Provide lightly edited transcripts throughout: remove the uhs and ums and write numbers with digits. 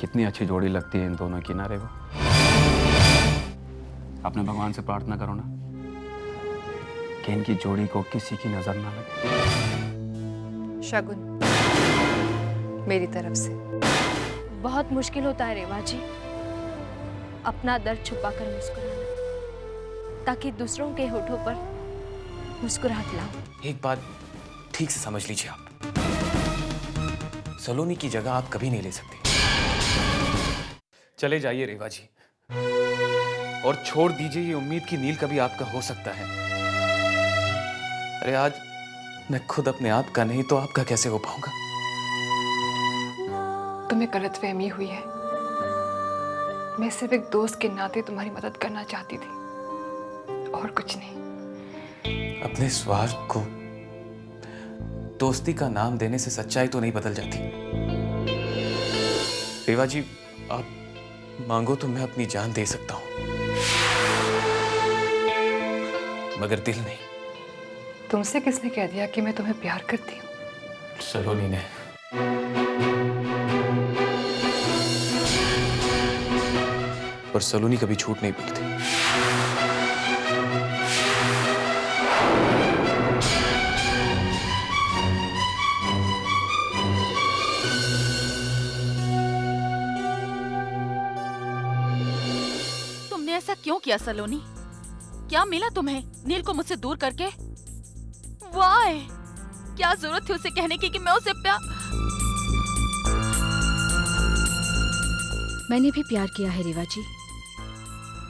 कितनी अच्छी जोड़ी लगती है इन दोनों की ना रे वो। अपने भगवान से प्रार्थना करो ना कि इनकी जोड़ी को किसी की नजर ना लगे। शगुन मेरी तरफ से। बहुत मुश्किल होता है रेवा जी अपना दर्द छुपाकर मुस्कुराना, ताकि दूसरों के होठों पर मुस्कुराहट लाओ। एक बात ठीक से समझ लीजिए, आप सलोनी की जगह आप कभी नहीं ले सकते। चले जाइए रेवा जी, और छोड़ दीजिए ये उम्मीद कि नील कभी आपका हो सकता है। अरे आज मैं खुद अपने आप का नहीं तो आपका कैसे हो पाऊंगा? तुम्हें गलतफहमी हुई है। मैं सिर्फ एक दोस्त के नाते तुम्हारी मदद करना चाहती थी, और कुछ नहीं। अपने स्वार्थ को दोस्ती का नाम देने से सच्चाई तो नहीं बदल जाती। रेवा जी, आप मांगो तो मैं अपनी जान दे सकता हूं, मगर दिल नहीं। तुमसे किसने कह दिया कि मैं तुम्हें प्यार करती हूँ? सलोनी ने। पर सलोनी कभी झूठ नहीं बोलती। तुमने ऐसा क्यों किया सलोनी? क्या मिला तुम्हें नील को मुझसे दूर करके? वाई, क्या जरूरत थी उसे कहने की कि मैं उसे प्यार। मैंने भी प्यार किया है रेवा जी,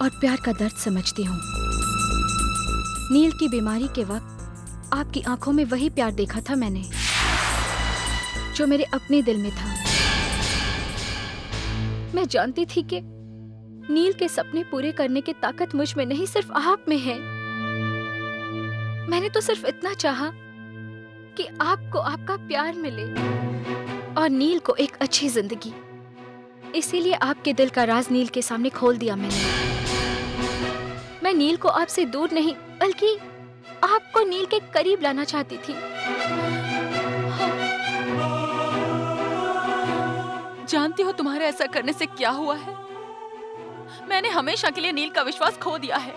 और प्यार का दर्द समझती हूँ। नील की बीमारी के वक्त आपकी आंखों में वही प्यार देखा था मैंने, जो मेरे अपने दिल में था। मैं जानती थी कि नील के सपने पूरे करने की ताकत मुझ में नहीं, सिर्फ आप में है। मैंने तो सिर्फ इतना चाहा कि आपको आपका प्यार मिले और नील को एक अच्छी जिंदगी। इसीलिए आपके दिल का राज नील के सामने खोल दिया मैंने। मैं नील को आपसे दूर नहीं, बल्कि आपको नील के करीब लाना चाहती थी। जानती हो तुम्हारे ऐसा करने से क्या हुआ है? मैंने हमेशा के लिए नील का विश्वास खो दिया है।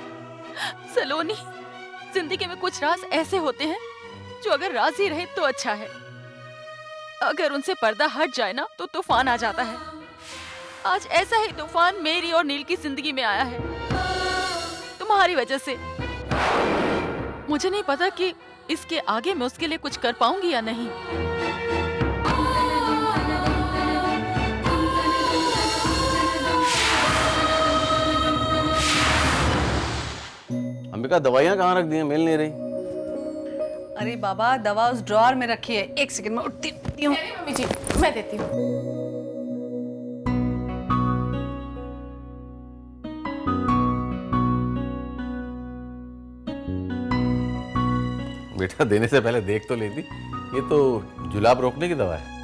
सलोनी, जिंदगी में कुछ राज ऐसे होते हैं जो अगर राज ही रहे तो अच्छा है, अगर उनसे पर्दा हट जाए ना तो तूफान आ जाता है। आज ऐसा ही तूफान मेरी और नील की जिंदगी में आया है, तुम्हारी वजह से। मुझे नहीं पता कि इसके आगे मैं उसके लिए कुछ कर पाऊंगी या नहीं। अंबिका, दवाइयाँ कहाँ रख दी हैं? मिल नहीं रही। अरे बाबा, दवा उस ड्रॉअर में रखी है। एक सेकंड में उठती हूँ। मम्मी जी, मैं देती हूँ। बेटा, देने से पहले देख तो लेती। ये तो जुलाब रोकने की दवा है।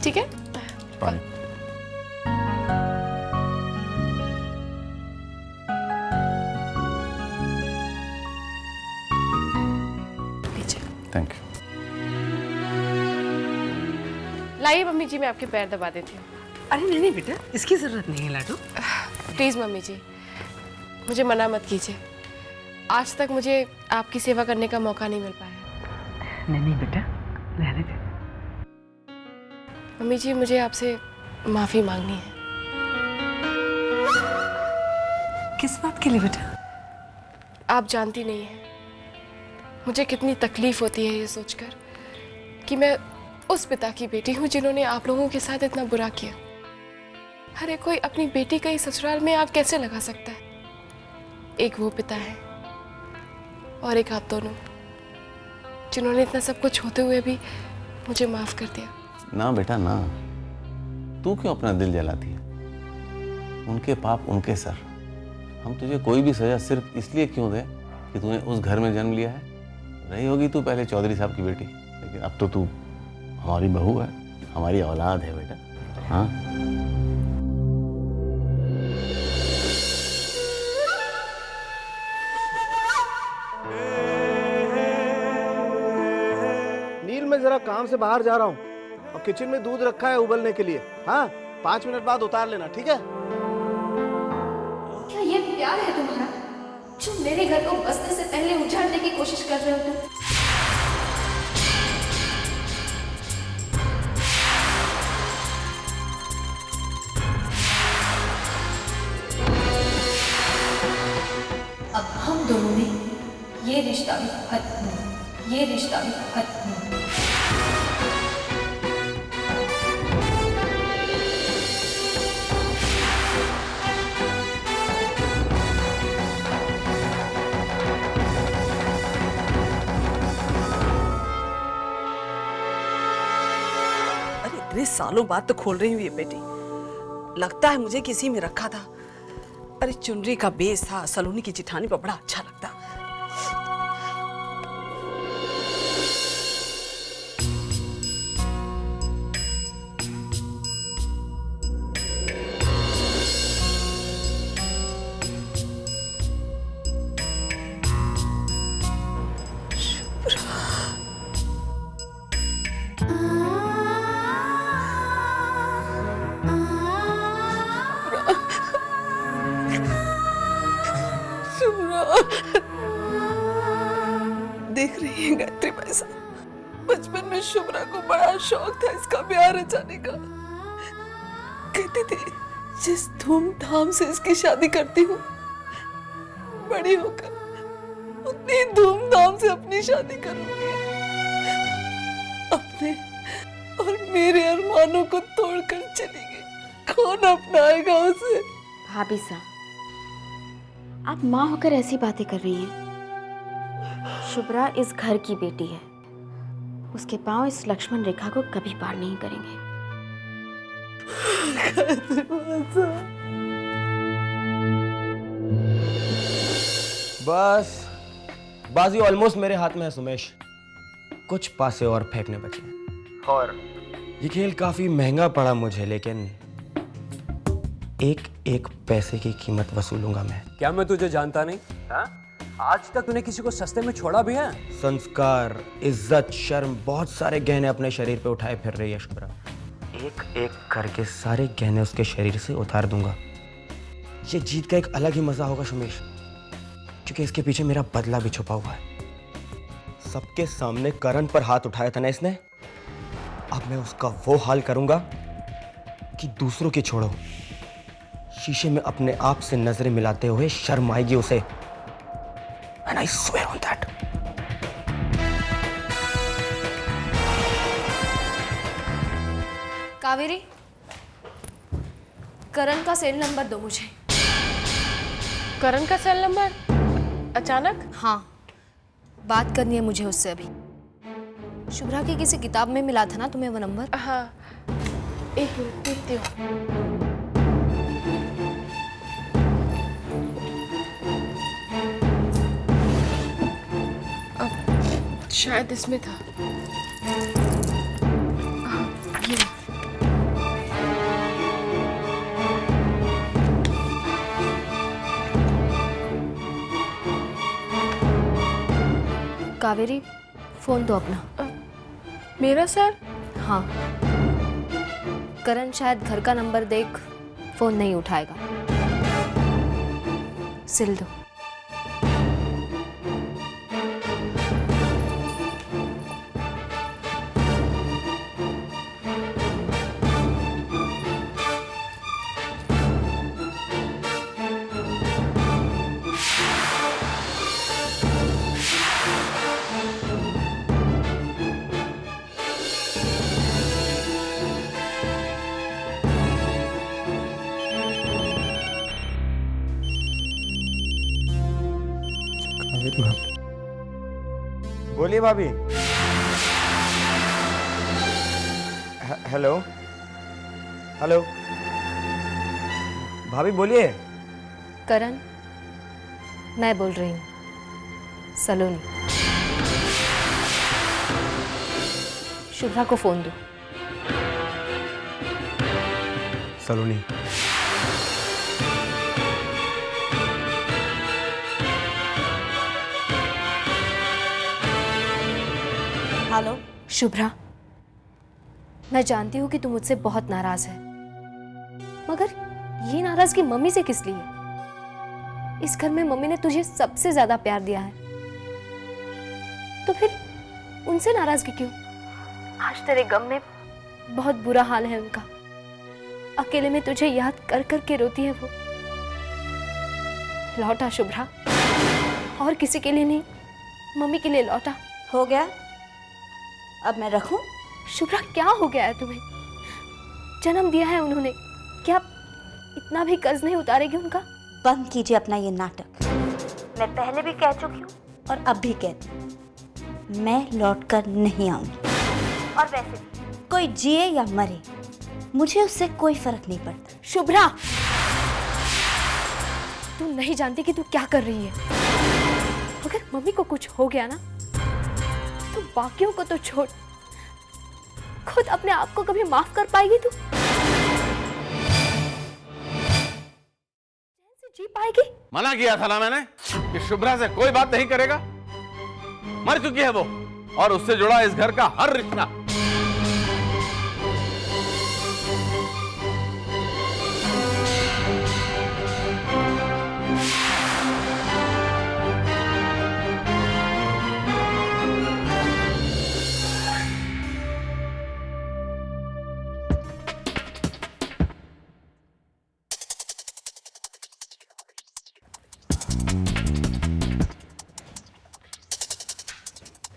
ठीक है। पानी। Thank you. लाइए मम्मी जी, मैं आपके पैर दबा देती हूँ। अरे नहीं नहीं बेटा, इसकी जरूरत नहीं है लाडू। प्लीज़ मम्मी जी, मुझे मना मत कीजिए। आज तक मुझे आपकी सेवा करने का मौका नहीं मिल पाया। नहीं नहीं बेटा, रहने दे। मम्मी जी, मुझे आपसे माफ़ी मांगनी है। किस बात के लिए बेटा? आप जानती नहीं हैं मुझे कितनी तकलीफ होती है ये सोचकर कि मैं उस पिता की बेटी हूँ जिन्होंने आप लोगों के साथ इतना बुरा किया। अरे कोई अपनी बेटी का ही ससुराल में आग कैसे लगा सकता है? एक वो पिता है और एक आप दोनों, जिन्होंने इतना सब कुछ होते हुए भी मुझे माफ कर दिया। ना बेटा ना, तू क्यों अपना दिल जलाती है? उनके पाप उनके सर। हम तुझे कोई भी सजा सिर्फ इसलिए क्यों दे कि तूने उस घर में जन्म लिया है। रही होगी तू पहले चौधरी साहब की बेटी, लेकिन अब तो तू हमारी बहू है, हमारी औलाद है बेटा। हाँ, मैं जरा काम से बाहर जा रहा हूँ और किचन में दूध रखा है उबलने के लिए। हाँ, 5 मिनट बाद उतार लेना, ठीक है? क्या ये प्यार है तुम्हारा जो मेरे घर को बसने से पहले उजाड़ने की कोशिश कर रहे हो तुम? अब हम दोनों में ये रिश्ता भी खत्म हो, ये रिश्ता भी खत्म हो। अरे इतने सालों बाद तो खोल रही हूँ ये पेटी। लगता है मुझे किसी में रखा था। अरे चुनरी का बेस था, सलोनी की जिठानी पर बड़ा अच्छा लगता। देख रही है गायत्री भाई साहब, बचपन में शुभ्रा को बड़ा शौक था इसका ब्याह रचाने का। कहती थी जिस धूमधाम से इसकी शादी करती हूँ, बड़ी होकर उतनी धूमधाम से अपनी शादी करूंगी। अपने और मेरे अरमानों को तोड़कर चली गई, कौन अपनाएगा उसे? भाभी साहब, आप माँ होकर ऐसी बातें कर रही हैं। शुभ्रा इस घर की बेटी है, उसके पांव इस लक्ष्मण रेखा को कभी पार नहीं करेंगे। बस बाजी ऑलमोस्ट मेरे हाथ में है सुमेश। कुछ पासे और फेंकने बचे हैं और ये खेल काफी महंगा पड़ा मुझे, लेकिन एक एक पैसे की कीमत वसूलूंगा मैं। क्या मैं तुझे जानता नहीं? हाँ? आज तक तूने किसी को सस्ते में छोड़ा भी है? संस्कार, इज्जत, शर्म, बहुत सारे गहने अपने शरीर पे उठाए फिर रही है शुभ्रा। एक एक करके सारे गहने उसके शरीर से उतार दूंगा। ये जीत का एक अलग ही मजा होगा सुमेश, क्योंकि इसके पीछे मेरा बदला भी छुपा हुआ है। सबके सामने करण पर हाथ उठाया था ना इसने, अब मैं उसका वो हाल करूंगा कि दूसरों की छोड़ो, शीशे में अपने आप से नजरें मिलाते हुए शर्म आएगी उसे। And I swear on that. Kaveri, करण का सेल नंबर दो मुझे। करण का सेल नंबर? अचानक? हाँ, बात करनी है मुझे उससे अभी। शुभ्रा की किसी किताब में मिला था ना तुम्हें वो नंबर? हाँ, एक मिनट देखती हूँ। शायद इसमें था। ये कावेरी, फोन दो अपना। मेरा सर? हाँ, करण शायद घर का नंबर देख फोन नहीं उठाएगा। सिल दो। बोलिए भाभी। हेलो हेलो भाभी बोलिए। करण, मैं बोल रही हूँ, सलोनी। शुभ्रा को फोन दो। सलोनी। हेलो, शुभ्रा, मैं जानती हूँ कि तू मुझसे बहुत नाराज है, मगर ये नाराजगी मम्मी से किस लिए? इस घर में मम्मी ने तुझे सबसे ज्यादा प्यार दिया है, तो फिर उनसे नाराजगी क्यों? आज तेरे गम में बहुत बुरा हाल है उनका। अकेले में तुझे याद कर कर के रोती है वो। लौटा शुभ्रा, और किसी के लिए नहीं, मम्मी के लिए लौटा। हो गया, अब मैं रखूं? शुभ्रा, क्या हो गया है तुम्हें? जन्म दिया है उन्होंने, क्या इतना भी कर्ज नहीं उतारेगी उनका? बंद कीजिए अपना ये नाटक। मैं पहले भी कह चुकी हूँ और अब भी कहती हूँ, मैं लौट कर नहीं आऊंगी। और वैसे भी कोई जिए या मरे, मुझे उससे कोई फर्क नहीं पड़ता। शुभ्रा, तू नहीं जानती कि तू क्या कर रही है। अगर मम्मी को कुछ हो गया ना, तो बाकियों को तो छोड़, खुद अपने आप को कभी माफ कर पाएगी तू? जी पाएगी? मना किया था ना मैंने कि शुभ्रा से कोई बात नहीं करेगा। मर चुकी है वो, और उससे जुड़ा इस घर का हर रिश्ता।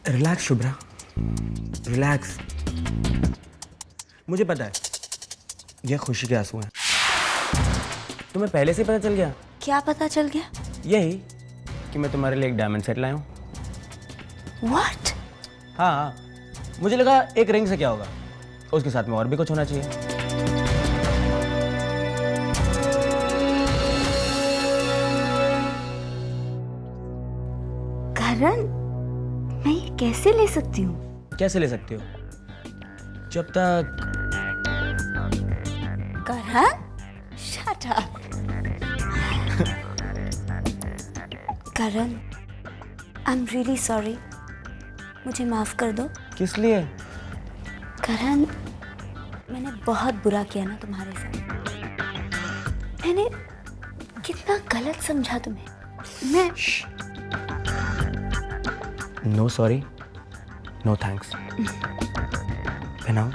Relax Shubhra, relax. मुझे पता है ये खुशी के आंसू हैं। तुम्हें पहले से पता चल गया? क्या पता चल गया? यही कि मैं तुम्हारे लिए एक डायमंड सेट लाया हूँ। What? हाँ, मुझे लगा एक रिंग से क्या होगा, उसके साथ में और भी कुछ होना चाहिए। करण, मैं ये कैसे ले सकती हूँ? कैसे ले सकती हो? जब तक करण, shut up। Karan, I'm really sorry। मुझे माफ कर दो। किस लिए? करण, मैंने बहुत बुरा किया ना तुम्हारे साथ। मैंने कितना गलत समझा तुम्हें। मैं नो सॉरी, नो थैंक्स। पहनाओ।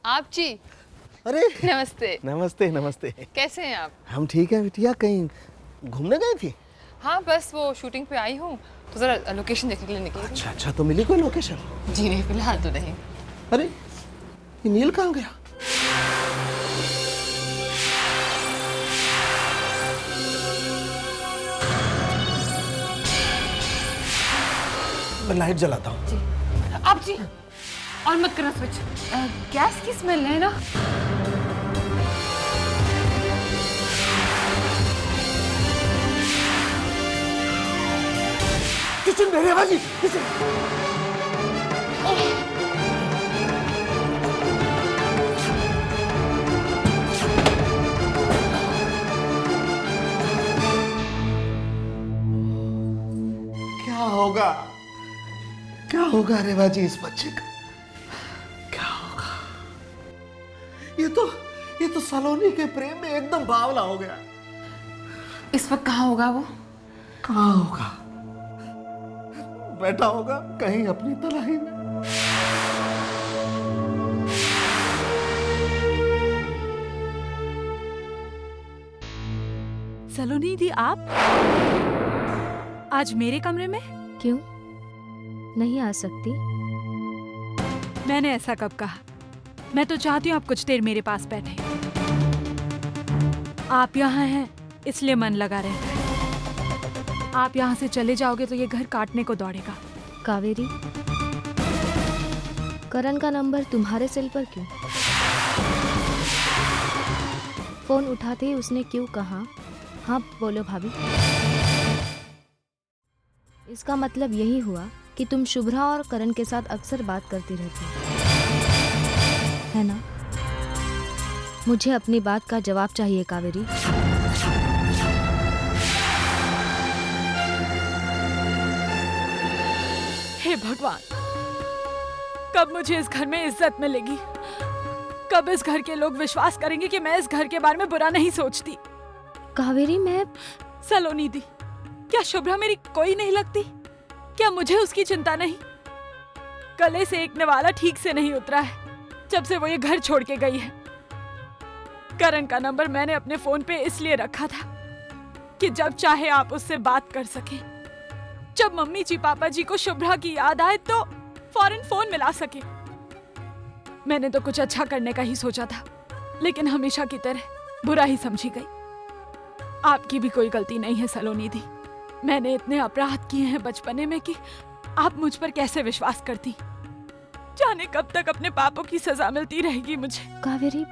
आप जी, अरे नमस्ते। नमस्ते नमस्ते। कैसे हैं आप? हम ठीक हैं बिटिया। कहीं घूमने गई थी? हाँ, बस वो शूटिंग पे आई हूँ, तो जरा लोकेशन देखने के लिए निकली। अच्छा अच्छा, तो मिली कोई लोकेशन? जी नहीं, फिलहाल तो नहीं। अरे ये नील कहाँ गया? मैं लाइट जलाता हूँ। जी आप जी, और मत करना स्विच, गैस की स्मेल है ना। किचन में रेवा जी, किचन। क्या होगा, क्या होगा रेवा जी इस बच्चे का? क्या होगा? ये तो सलोनी के प्रेम में एकदम बावला हो गया। इस वक्त कहाँ होगा वो? कहाँ होगा? बैठा होगा कहीं अपनी तलाही में। सलोनी दी, आप आज मेरे कमरे में? क्यों नहीं आ सकती? मैंने ऐसा कब कहा? मैं तो चाहती हूँ आप कुछ देर मेरे पास बैठे। आप यहाँ हैं इसलिए मन लगा रहता है। आप यहाँ से चले जाओगे तो ये घर काटने को दौड़ेगा। कावेरी, करण का नंबर तुम्हारे सेल पर क्यों? फोन उठाते ही उसने क्यों कहा, हाँ बोलो भाभी। इसका मतलब यही हुआ कि तुम शुभ्रा और करण के साथ अक्सर बात करती रहती है ना? मुझे अपनी बात का जवाब चाहिए कावेरी। हे भगवान, कब मुझे इस घर में इज्जत मिलेगी? कब इस घर के लोग विश्वास करेंगे कि मैं इस घर के बारे में बुरा नहीं सोचती? कावेरी, मैं सलोनी दी, क्या शुभ्रा मेरी कोई नहीं लगती? क्या मुझे उसकी चिंता नहीं? गले से एक निवाला ठीक से नहीं उतरा है जब से वो ये घर छोड़ के गई है। करण का नंबर मैंने अपने फोन पे इसलिए रखा था कि जब चाहे आप उससे बात कर सकें। जब मम्मी जी पापा जी को शुभ्रा की याद आए तो फौरन फोन मिला सके। मैंने तो कुछ अच्छा करने का ही सोचा था, लेकिन हमेशा की तरह बुरा ही समझी गई। आपकी भी कोई गलती नहीं है सलोनी दी। मैंने इतने अपराध किए हैं बचपने में कि आप मुझ पर कैसे विश्वास करती? जाने कब तक अपने पापों की सजा मिलती रहेगी मुझे। कावेरी,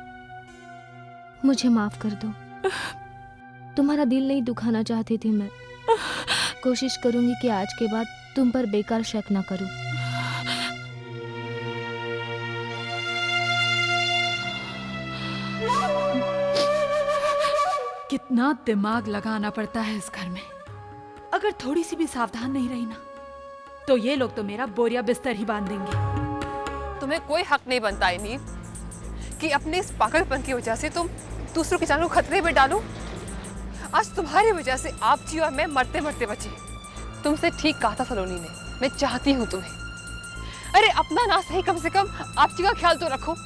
मुझे माफ कर दो। तुम्हारा दिल नहीं दुखाना चाहती थी मैं। कोशिश करूंगी कि आज के बाद तुम पर बेकार शक न करूं। कितना दिमाग लगाना पड़ता है इस घर में। अगर थोड़ी सी भी सावधान नहीं रही ना, तो ये लोग तो मेरा बोरिया बिस्तर ही बांध देंगे। तुम्हें कोई हक नहीं बनता है नील कि अपने इस पागलपन की वजह से तुम दूसरों की जान को खतरे में डालो। आज तुम्हारी वजह से आप जी और मैं मरते मरते बचे। तुमसे ठीक कहा था सलोनी ने, मैं चाहती हूँ तुम्हें। अरे अपना ना सही, कम से कम आप जी का ख्याल तो रखो।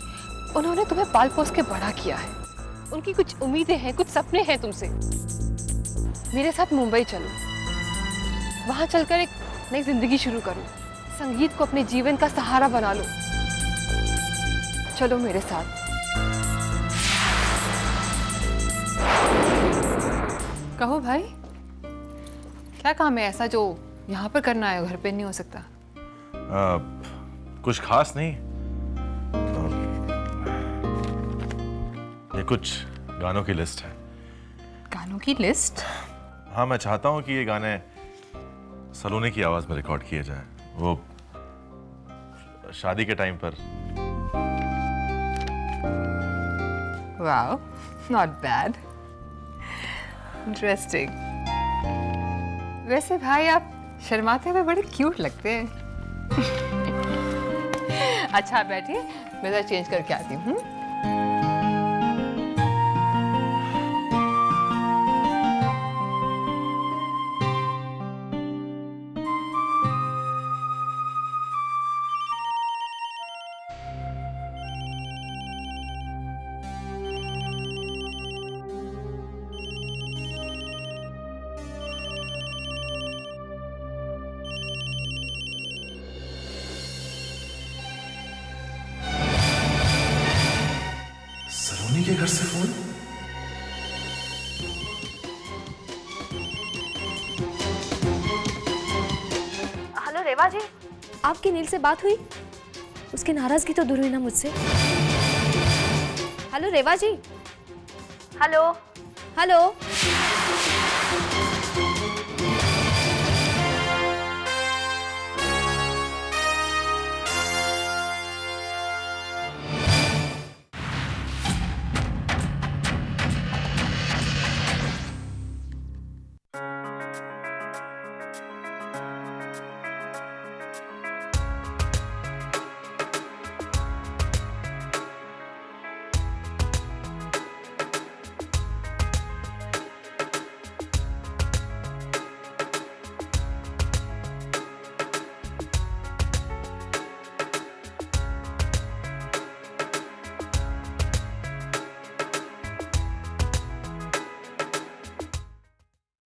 उन्होंने तुम्हें पाल पोस के बड़ा किया है। उनकी कुछ उम्मीदें हैं, कुछ सपने हैं तुमसे। मेरे साथ मुंबई चलो, वहां चलकर एक नई जिंदगी शुरू करो। संगीत को अपने जीवन का सहारा बना लो। चलो मेरे साथ। कहो भाई, क्या काम है ऐसा जो यहाँ पर करना है, घर पे नहीं हो सकता? कुछ खास नहीं। ये कुछ गानों की लिस्ट है। गानों की लिस्ट? हाँ, मैं चाहता हूँ कि ये गाने सलोनी की आवाज में रिकॉर्ड किए जाएं। वो शादी के टाइम पर। Wow, not bad, interesting. वैसे भाई आप शर्माते हुए बड़े क्यूट लगते हैं। अच्छा बैठिए, मैं जरा चेंज करके आती हूँ। सलोनी के घर से फोन? हेलो रेवा जी, आपकी नील से बात हुई? उसकी नाराजगी तो दूर हुई ना मुझसे? Hello Reva ji. Hello hello.